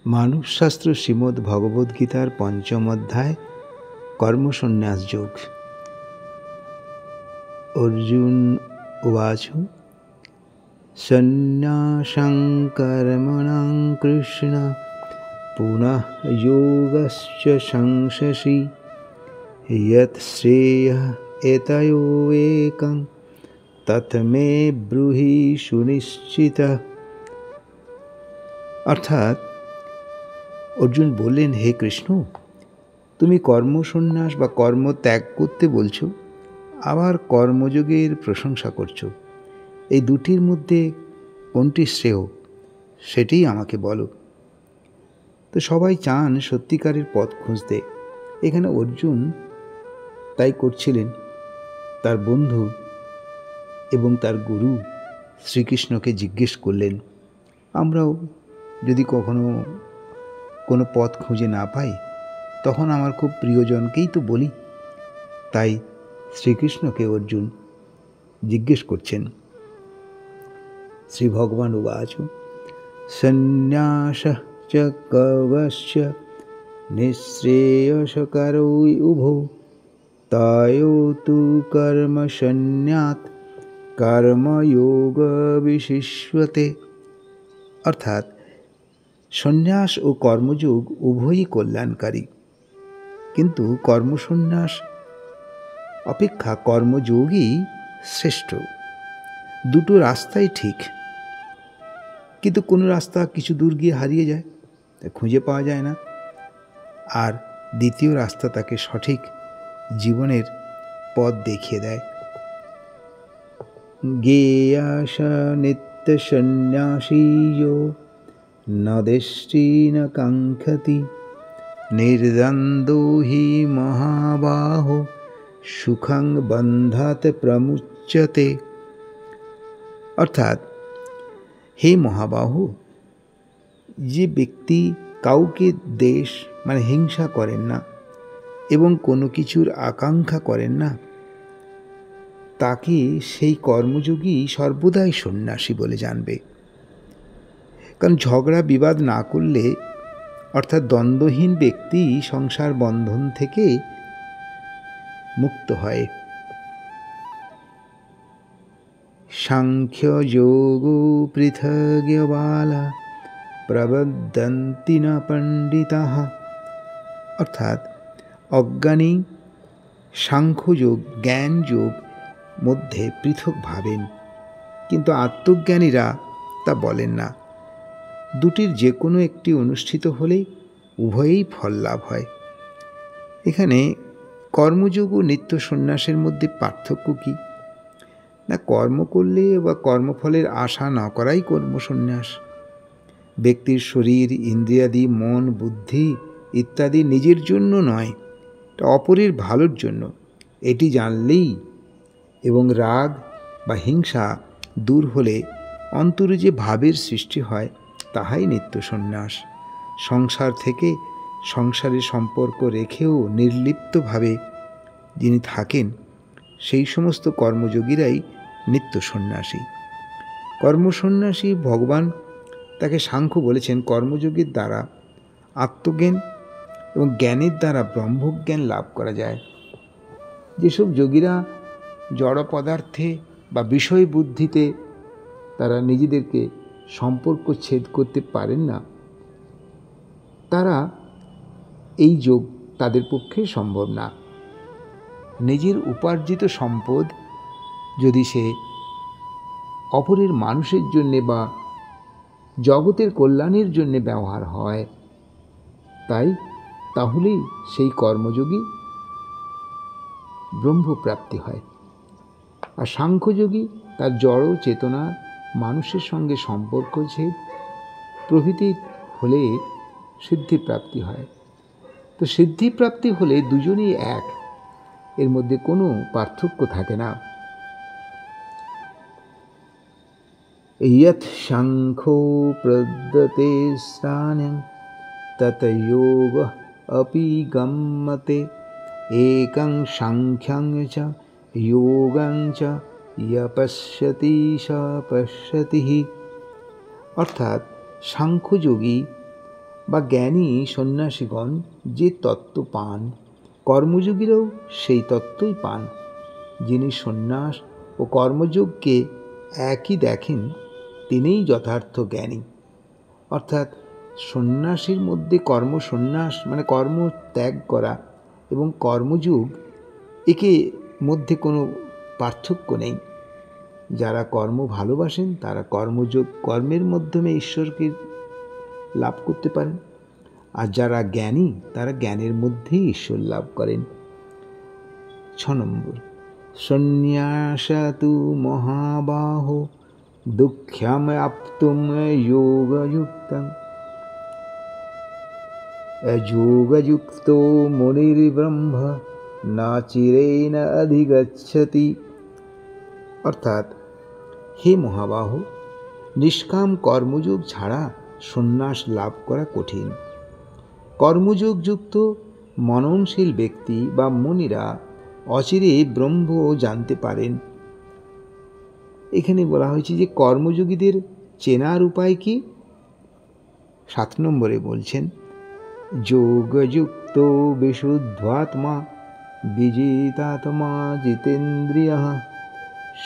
मानुषशास्त्र श्रीमद्भगवद्गीतार पंचम अध्याय कर्मसन्न्यास योग। अर्जुन उवाच सन्न्यासं कर्मणां कृष्ण पुनः योगश्च संशसि यत् श्रेयः एतयोरेकं तत् मे ब्रूहि सुनिश्चितः। अर्थात अर्जुन बोलें, हे कृष्ण, तुमी कर्मसन्न्यास बा कर्म त्याग करते बोलछो, आबार कर्मयोगेर प्रशंसा करछो। এই দুটির মধ্যে কোনটি শ্রেয় সেটাই আমাকে বলো। তো সবাই চান সত্যিকারের পথ খুঁজতে। এখানে অর্জুন তাই করছিলেন। তার বন্ধু এবং তার গুরু শ্রীকৃষ্ণকে জিজ্ঞেস করলেন, আমরাও যদি কখনো কোনো পথ খুঁজে না পাই তখন আমার খুব প্রিয়জনকেই তো বলি। তাই শ্রীকৃষ্ণকে অর্জুন জিজ্ঞেস করছেন। শ্রী ভগবান উবাচ সন্ন্যাসঃ চ কর্মস্য নিঃশ্রেয়সকরৌ উভৌ তয়ো তু কর্ম সন্ন্যাত কর্মযোগ বিশিষ্যতে। অর্থাৎ সন্ন্যাস ও কর্মযোগ উভয়ই কল্যাণকারী, কিন্তু কর্মসন্ন্যাস অপেক্ষা কর্মযোগই শ্রেষ্ঠ। দুটো রাস্তাই ঠিক, কিন্তু কোনো রাস্তা কিছু দূর গিয়ে হারিয়ে যায়, তা খুঁজে পাওয়া যায় না, আর দ্বিতীয় রাস্তা তাকে সঠিক জীবনের পথ দেখিয়ে দেয়। জ্ঞেয়াস নিত্য সন্ন্যাসী যো ন দেষ্টি ন কাঙ্ক্ষতি নির্দ্বন্দ্বো হি মহাবাহো সুখং বন্ধাত প্রমুচ্যতে। অর্থাৎ, হে মহাবাহু, যে ব্যক্তি কাউকে দ্বেষ মানে হিংসা করেন না এবং কোনো কিছুর আকাঙ্ক্ষা করেন না, তাকে সেই কর্মযোগী সর্বদাই সন্ন্যাসী বলে জানবে। কারণ ঝগড়া বিবাদ না করলে, অর্থাৎ দ্বন্দ্বহীন ব্যক্তি সংসার বন্ধন থেকে মুক্ত হয়। সাংখ্য যোগ পৃথগ্বালা প্রবদন্তি না পণ্ডিতাঃ। অর্থাৎ অজ্ঞানী সাংখ্যযোগ জ্ঞান যোগ মধ্যে পৃথক ভাবেন, কিন্তু আত্মজ্ঞানীরা তা বলেন না। দুটির যে কোনো একটি অনুষ্ঠিত হলে উভয়েই ফল লাভ হয়। এখানে কর্মযোগ ও নিত্য সন্ন্যাসের মধ্যে পার্থক্য কী? না, কর্ম করলে বা কর্মফলের আশা না করাই কর্মসন্ন্যাস। ব্যক্তির শরীর, ইন্দ্রিয়াদি, মন, বুদ্ধি ইত্যাদি নিজের জন্য নয়, এটা অপরের ভালোর জন্য, এটি জানলেই এবং রাগ বা হিংসা দূর হলে অন্তরে যে ভাবের সৃষ্টি হয় তাহাই নিত্য সন্ন্যাস। সংসার থেকে সংসারের সম্পর্ক রেখেও নির্লিপ্তভাবে যিনি থাকেন, সেই সমস্ত কর্মযোগীরাই নিত্য সন্ন্যাসী। কর্মসন্ন্যাসী ভগবান তাকে সাংখ্য বলেছেন। কর্মযোগের দ্বারা আত্মজ্ঞান এবং জ্ঞানের দ্বারা ব্রহ্মজ্ঞান লাভ করা যায়। যেসব যোগীরা জড় পদার্থে বা বিষয় বুদ্ধিতে তারা নিজেদেরকে সম্পর্ক ছেদ করতে পারেন না, তারা এই যোগ তাদের পক্ষে সম্ভব না। নিজের উপার্জিত সম্পদ যদি সে অপরের মানুষের জন্যে বা জগতের কল্যাণের জন্যে ব্যবহার হয়, তাহলেই সেই কর্মযোগী ব্রহ্মপ্রাপ্তি হয়। আর সাংখ্যযোগী তার জড় চেতনা মানুষের সঙ্গে সম্পর্ক ছেদ প্রভৃতি হলে সিদ্ধিপ্রাপ্তি হয়। তো সিদ্ধিপ্রাপ্তি হলে দুজনেই এক, এর মধ্যে কোনো পার্থক্য থাকে না। ইয়ৎ সাংখ্যো প্রদতে স্থানং তত যোগঃ অপি গম্যতে একং সাংখ্যং চ যোগং চ ইয় পশ্যতি স পশ্যতি। অর্থাৎ সাংখ্যযোগী বা জ্ঞানী সন্ন্যাসীগণ যে তত্ত্ব পান, কর্মযোগীরাও সেই তত্ত্বই পান। যিনি সন্ন্যাস ও কর্মযোগকে একই দেখেন, তিনিই যথার্থ জ্ঞানী। অর্থাৎ সন্ন্যাসীর মধ্যে কর্মসন্ন্যাস মানে কর্ম ত্যাগ করা এবং কর্মযোগ, একে মধ্যে কোনো পার্থক্য নেই। যারা কর্ম ভালোবাসেন তারা কর্মযোগ কর্মের মাধ্যমে ঈশ্বরকে লাভ করতে পারেন, আর যারা জ্ঞানী তারা জ্ঞানের মধ্যেই ঈশ্বর লাভ করেন। 6 নম্বর, সন্ন্যাসতু মহাবাহো দুঃখ্যাম আপ্তুম যোগযুক্তং যোগযুক্তো মুনির্ব্রহ্ম না চিরেণ অধিগচ্ছতি। অর্থাৎ হে মহাবাহ, নিষ্কাম কর্মযোগ ছাড়া সন্ন্যাস লাভ করা কঠিন। কর্মযোগ যুক্ত মননশীল ব্যক্তি বা মুনিরা অচিরে ব্রহ্ম জানতে পারেন। এখানে বলা হয়েছে যে কর্মযোগীদের চেনার উপায় কি? 7 নম্বরে বলছেন, যোগযুক্ত বিশুদ্ধাত্মা বিজিতাত্মা জিতেন্দ্রিয়ঃ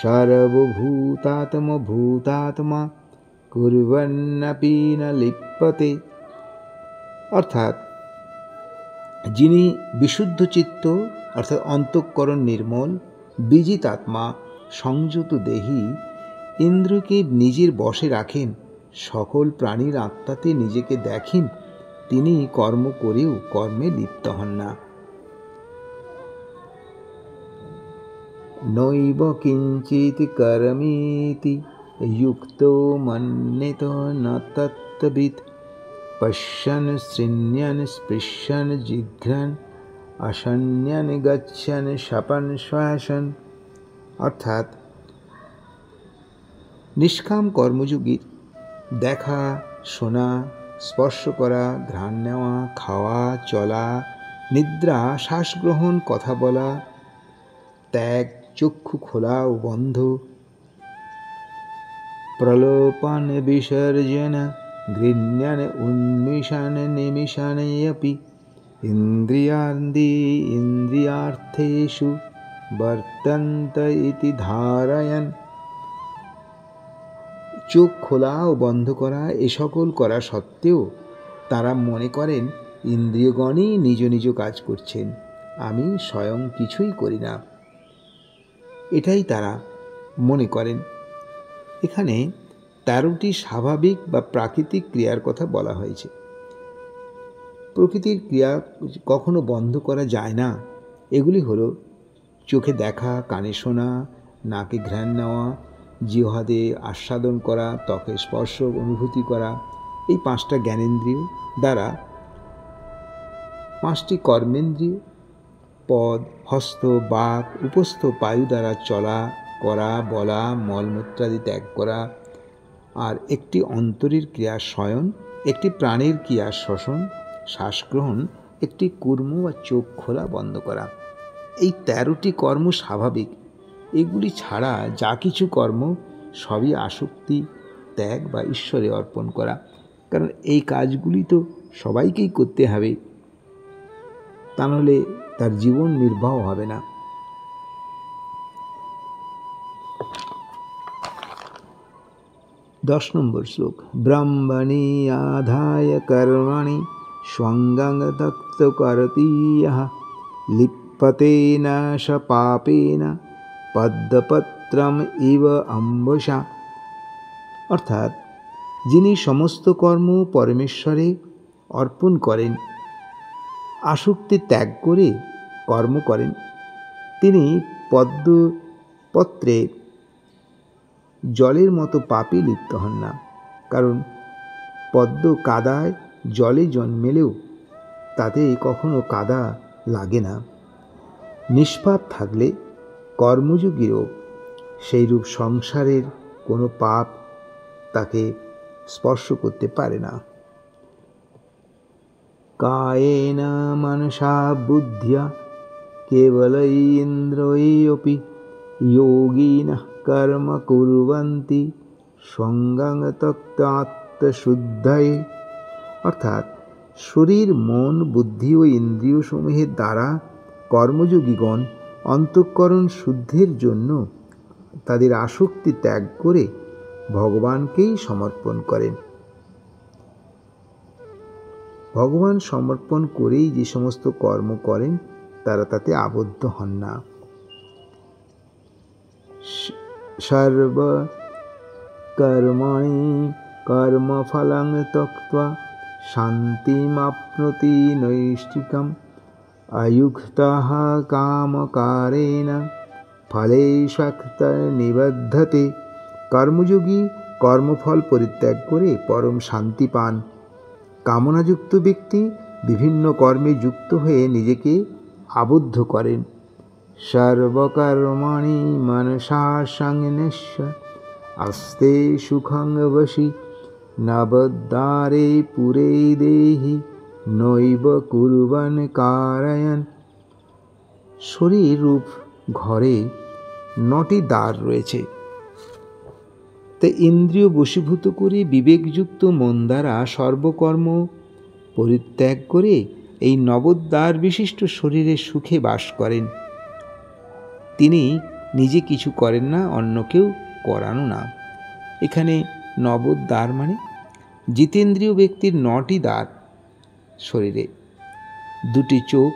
সর্বভূতাত্মভূতাত্মা কুর্বন্নপি ন লিপ্যতে। অর্থাৎ যিনি বিশুদ্ধ চিত্ত অর্থাৎ অন্তঃকরণ নির্মল, বিজিতাত্মা সংযত দেহী, ইন্দ্রকে নিজের বশে রাখেন, সকল প্রাণীর আত্মাতে নিজেকে দেখেন, তিনি কর্ম করেও কর্মে লিপ্ত হন না। নৈব কিঞ্চিৎ করমিতি যুক্তো মন্যেত ন তত্ত্ববিৎ পশ্যন শৃণ্যন স্পৃশ্যন জিঘ্রন অশন্যন গচ্ছন শপন শ্বাসন। অর্থাৎ নিষ্কাম কর্মযোগীর দেখা, শোনা, স্পর্শ করা, ঘ্রাণ নেওয়া, খাওয়া, চলা, নিদ্রা, শ্বাসগ্রহণ, কথা বলা, ত্যাগ, চক্ষু খোলা ও বন্ধ, প্রলোপন বিসর্জন গৃহ্যন উন্মিষণ নিমিষণেপি ইন্দ্রিয়ার্দি ইন্দ্রিয়ার্থেষু বর্তন্ত ইতি ধারয়ন। চোখ খোলা ও বন্ধ করা, এ সকল করা সত্ত্বেও তারা মনে করেন ইন্দ্রিয়গণই নিজ নিজ কাজ করছেন, আমি স্বয়ং কিছুই করি না, এটাই তারা মনে করেন। এখানে 13টি স্বাভাবিক বা প্রাকৃতিক ক্রিয়ার কথা বলা হয়েছে। প্রকৃতির ক্রিয়া কখনো বন্ধ করা যায় না। এগুলি হলো চোখে দেখা, কানে শোনা, নাকে ঘ্রাণ নেওয়া, জিহ্বাতে আস্বাদন করা, ত্বকে স্পর্শ অনুভূতি করা। এই 5টা জ্ঞানেন্দ্রিয় দ্বারা 5টি কর্মেন্দ্রিয় পদ, হস্ত, বাক, উপস্থ বায়ু দ্বারা চলা, করা, বলা, মলমূত্রাদি ত্যাগ করা, আর একটি অন্তরীর ক্রিয়া শয়ন, একটি প্রাণীর ক্রিয়া শ্বসন, শ্বাসগ্রহণ, একটি কর্ম বা চোখ খোলা বন্ধ করা। এই 13টি কর্ম স্বাভাবিক। এগুলি ছাড়া যা কিছু কর্ম সবই আসক্তি, ত্যাগ বা ঈশ্বরে অর্পণ করা। কারণ এই কাজগুলি তো সবাইকেই করতে হবে, তা নাহলে তার জীবন নির্বাহ হবে না। 10 নম্বর শ্লোক, ব্রহ্মণি আধায় কর্মণি স্বঙ্গং তক্ত করতি ইয়ঃ লিপ্যতে ন স পাপেন পদ্মপত্রম ইব অম্বুষা। অর্থাৎ যিনি সমস্ত কর্ম পরমেশ্বরে অর্পণ করেন, আসক্তি ত্যাগ করে কর্ম করেন, তিনি পদ্মপত্রে জলের মতো পাপে লিপ্ত হন না। কারণ পদ্ম কাদায় জলে জন্মেলেও তাতে কখনো কাদা লাগে না। নিষ্পাপ থাকলে কর্মযোগীরও সেইরূপ সংসারের কোনো পাপ তাকে স্পর্শ করতে পারে না। কায়েন মনসা বুদ্ধ্যা কেবলৈন্দ্রিয়ৈরপি যোগিনঃ কর্ম কুর্বন্তি সঙ্গং তক্ত আত্মশুদ্ধয়ে। অর্থাৎ শরীর, মন, বুদ্ধি ও ইন্দ্রিয় সমূহের দ্বারা কর্মযোগীগণ অন্তঃকরণ শুদ্ধির জন্য তাদের আসক্তি ত্যাগ করে ভগবানকেই সমর্পণ করেন। ভগবান সমর্পণ করেই যে সমস্ত কর্ম করেন তারা তাতে আবদ্ধ হন না। সর্ব কর্মণি কর্মফলং ত্যক্ত্বা শান্তিমাপ্নোতি নৈষ্ঠিকম অযুক্তঃ কামকারেণ ফলেষ্বক্তনিবধ্যতে। কর্মযোগী কর্মফল পরিত্যাগ করে পরম শান্তি পান। কামনাযুক্ত ব্যক্তি বিভিন্ন কর্মে যুক্ত হয়ে নিজেকে আবদ্ধ করেন। সর্বকর্মাণি মনসা সংন্যস্য আস্তে সুখং বশি নবদ্বারে পুরে দেহি নৈব কুর্বন কারয়ন। শরীর রূপ ঘরে 9টি দ্বার রয়েছে, তাই ইন্দ্রিয় বশীভূত করে বিবেকযুক্ত মন দ্বারা সর্বকর্ম পরিত্যাগ করে এই নবদ্বার বিশিষ্ট শরীরের সুখে বাস করেন। তিনি নিজে কিছু করেন না, অন্যকেও করানো না। এখানে নবদ্বার মানে জিতেন্দ্রীয় ব্যক্তির 9টি দ্বার শরীরে, 2টি চোখ,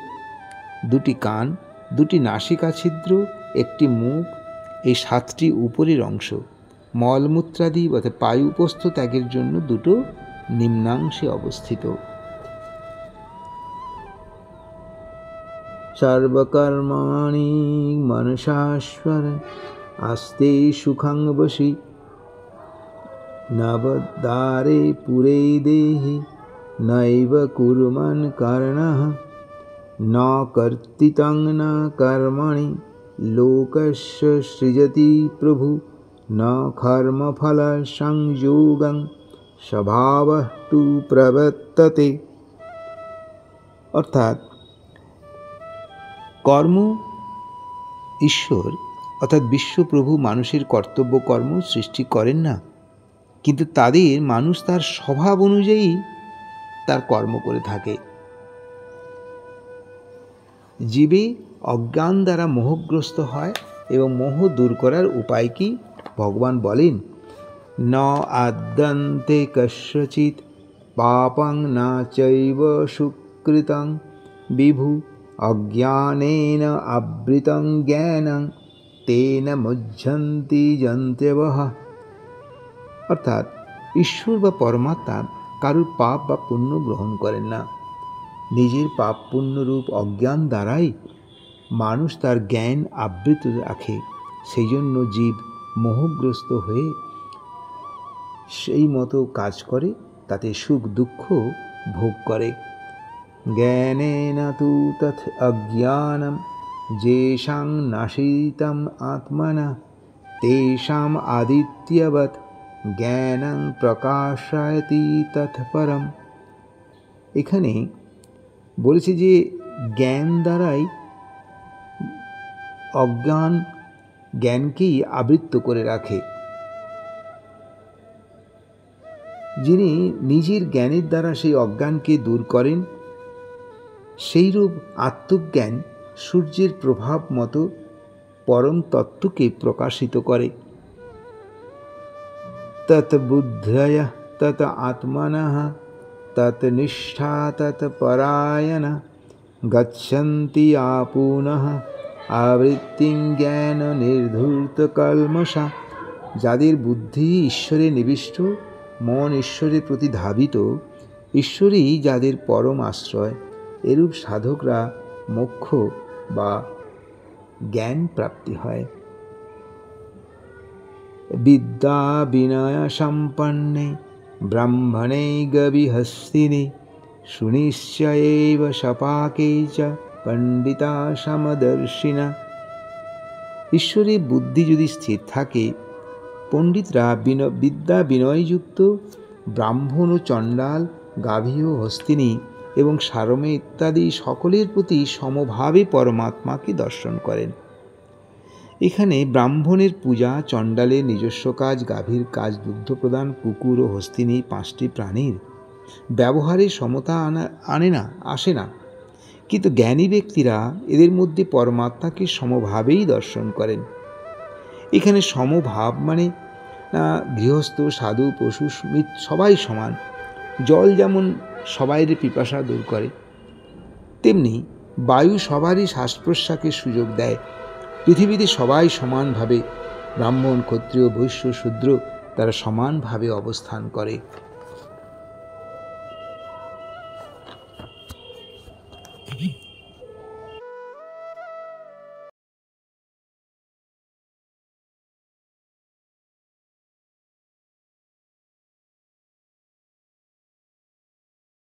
2টি কান, 2টি নাসিকা ছিদ্র, 1টি মুখ, এই 7টি উপরের অংশ, মলমূত্রাদি অর্থাৎ পায়ুপস্থ ত্যাগের জন্য 2টো নিম্নাংশে অবস্থিত। সর্বকর্মাণি মনসাস্বর আস্তে সুখং বশি নবদ্বারে পুরে দেহি নৈব কুর্মন কারণঃ ন কর্তৃতং ন কর্মণি লোকস্য সৃজতি প্রভু ন কর্মফল সংযোগং স্বভাবঃ তু প্রবর্ততে। অর্থাৎ কর্ম ঈশ্বর অর্থাৎ বিশ্বপ্রভু মানুষের কর্তব্য কর্ম সৃষ্টি করেন না, কিন্তু মানুষ তার স্বভাব অনুযায়ী তার কর্ম করে থাকে। জীবে অজ্ঞান দ্বারা মোহগ্রস্ত হয় এবং মোহ দূর করার উপায় কি ভগবান বলেন, ন আদ্যন্তে কস্যচিৎ পাপং না চৈব সুকৃতং বিভু অজ্ঞানেন আবৃতং জ্ঞানং তেন মুহ্যন্তি জন্ত্যবঃ। অর্থাৎ ঈশ্বর বা পরমাত্মা কারুর পাপ বা পুণ্য গ্রহণ করেন না। নিজের পাপ পুণ্যরূপ অজ্ঞান দ্বারাই মানুষ তার জ্ঞান আবৃত রাখে। সেই জন্য জীব মোহগ্রস্ত হয়ে সেই মতো কাজ করে, তাতে সুখ দুঃখ ভোগ করে। জ্ঞানেন তু তথ অজ্ঞানম যেষাং নাশিতম আত্মনা তেষাম আদিত্যবৎ জ্ঞানং প্রকাশয়তি তৎপরম। এখানে বলেছে যে জ্ঞান দ্বারাই অজ্ঞান জ্ঞানকেই আবৃত্ত করে রাখে। যিনি নিজের জ্ঞানের দ্বারা সেই অজ্ঞানকে দূর করেন, সেইরূপ আত্মজ্ঞান সূর্যের প্রভাব মতো পরম তত্ত্বকে প্রকাশিত করে। তৎ বুদ্ধয় তৎ আত্মনঃ তৎ নিষ্ঠা তৎ পরায়ণা গচ্ছন্তি আপুনঃ আবৃত্তিং জ্ঞান নির্ধূত কল্মষা। যাদের বুদ্ধি ঈশ্বরে নিবিষ্ট, মন ঈশ্বরের প্রতি ধাবিত, ঈশ্বরই যাদের পরম আশ্রয়, এরূপ সাধকরা মোক্ষ বা জ্ঞান প্রাপ্তি হয়। বিদ্যা বিনয় সম্পন্নে ব্রাহ্মণে গবিহস্তিনি সুনিশ্চয়ৈব সপাকে চ পণ্ডিতা সমদর্শিনা। ঈশ্বরে বুদ্ধি যদি স্থির থাকে, পণ্ডিতরা বিদ্যা বিনয়যুক্ত ব্রাহ্মণ ও চণ্ডাল, গাভী ও হস্তিনী এবং সারমে ইত্যাদি সকলের প্রতি সমভাবে পরমাত্মাকে দর্শন করেন। এখানে ব্রাহ্মণের পূজা, চণ্ডালের নিজস্ব কাজ, গাভীর কাজ দুগ্ধ প্রদান, কুকুর ও হস্তিনী 5টি প্রাণীর ব্যবহারে সমতা আসে না, কিন্তু জ্ঞানী ব্যক্তিরা এদের মধ্যে পরমাত্মাকে সমভাবেই দর্শন করেন। এখানে সমভাব মানে গৃহস্থ, সাধু, পশু সবাই সমান। জল যেমন সবাইয়ের পিপাসা দূর করে, তেমনি বায়ু সবারই শ্বাস প্রশ্বাসের সুযোগ দেয়। পৃথিবীতে সবাই সমানভাবে, ব্রাহ্মণ, ক্ষত্রিয়, বৈশ্য, শূদ্র, তারা সমানভাবে অবস্থান করে।